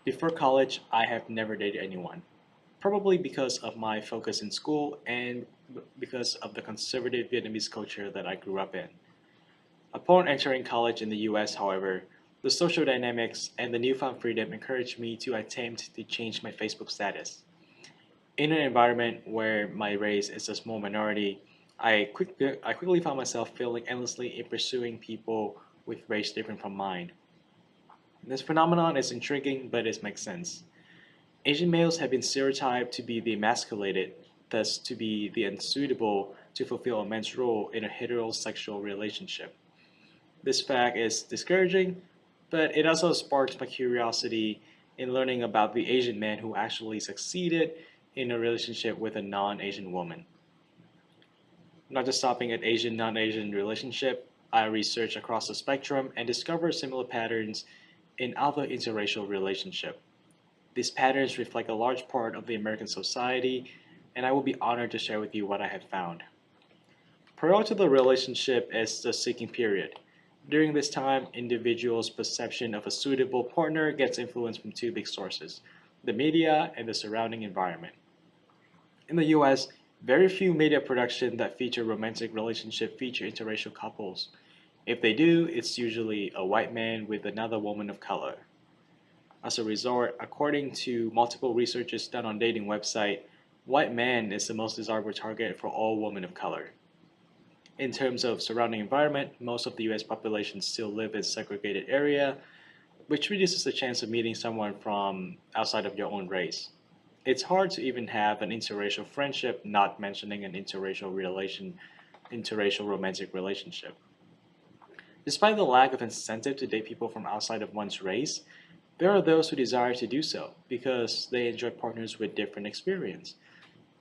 Before college, I have never dated anyone, probably because of my focus in school and because of the conservative Vietnamese culture that I grew up in. Upon entering college in the US, however, the social dynamics and the newfound freedom encouraged me to attempt to change my Facebook status. In an environment where my race is a small minority, I quickly found myself feeling endlessly in pursuing people with race different from mine. This phenomenon is intriguing, but it makes sense. Asian males have been stereotyped to be the emasculated, thus to be the unsuitable to fulfill a man's role in a heterosexual relationship. This fact is discouraging, but it also sparks my curiosity in learning about the Asian man who actually succeeded in a relationship with a non-Asian woman. Not just stopping at Asian non-Asian relationship, I researched across the spectrum and discovered similar patterns in other interracial relationships. These patterns reflect a large part of the American society, and I will be honored to share with you what I have found. Prior to the relationship is the seeking period. During this time, individuals' perception of a suitable partner gets influenced from two big sources, the media and the surrounding environment. In the US, very few media productions that feature romantic relationships feature interracial couples. If they do, it's usually a white man with another woman of color. As a result, according to multiple researches done on dating website, white man is the most desirable target for all women of color. In terms of surrounding environment, most of the US population still live in segregated area, which reduces the chance of meeting someone from outside of your own race. It's hard to even have an interracial friendship, not mentioning an interracial romantic relationship. Despite the lack of incentive to date people from outside of one's race, there are those who desire to do so because they enjoy partners with different experience.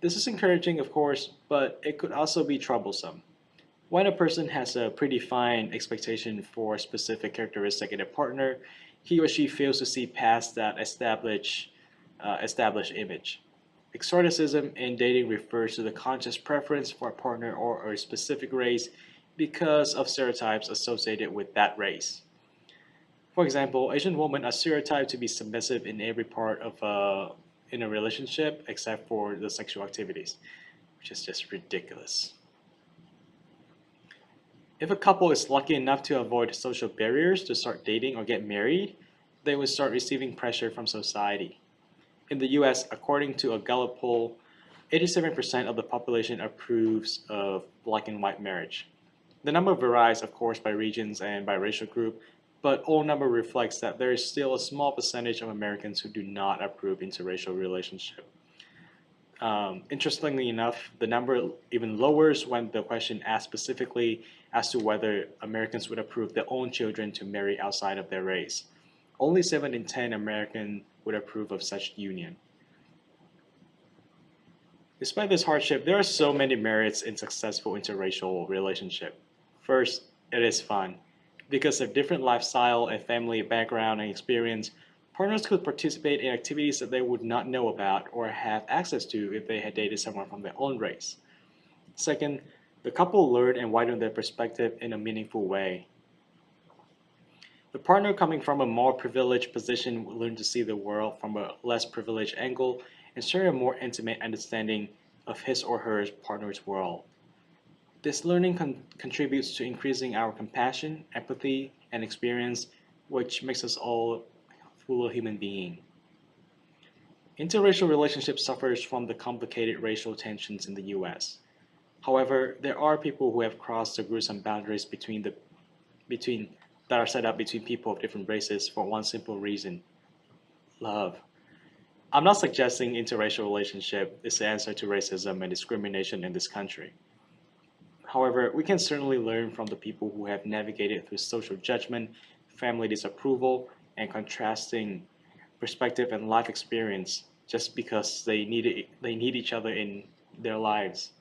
This is encouraging, of course, but it could also be troublesome. When a person has a predefined expectation for a specific characteristic in a partner, he or she fails to see past that established image. Exoticism in dating refers to the conscious preference for a partner or a specific race because of stereotypes associated with that race. For example, Asian women are stereotyped to be submissive in every part of in a relationship except for the sexual activities, which is just ridiculous. If a couple is lucky enough to avoid social barriers to start dating or get married, they will start receiving pressure from society. In the US, according to a Gallup poll, 87% of the population approves of black and white marriage. The number varies, of course, by regions and by racial group, but all number reflects that there is still a small percentage of Americans who do not approve interracial relationship. Interestingly enough, the number even lowers when the question asks specifically as to whether Americans would approve their own children to marry outside of their race. Only 7 in 10 Americans would approve of such union. Despite this hardship, there are so many merits in successful interracial relationship. First, it is fun. Because of different lifestyle and family background and experience, partners could participate in activities that they would not know about or have access to if they had dated someone from their own race. Second, the couple learn and widen their perspective in a meaningful way. The partner coming from a more privileged position will learn to see the world from a less privileged angle and share a more intimate understanding of his or her partner's world. This learning contributes to increasing our compassion, empathy, and experience, which makes us all full human being. Interracial relationships suffers from the complicated racial tensions in the US. However, there are people who have crossed the gruesome boundaries between that are set up between people of different races for one simple reason: love. I'm not suggesting interracial relationship is the answer to racism and discrimination in this country. However, we can certainly learn from the people who have navigated through social judgment, family disapproval, and contrasting perspective and life experience just because they need each other in their lives.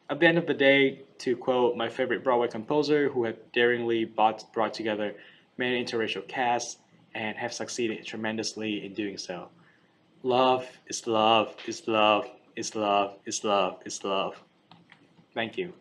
At the end of the day, to quote my favorite Broadway composer who have daringly brought together many interracial casts and have succeeded tremendously in doing so. Love is love is love is love is love is love. Thank you.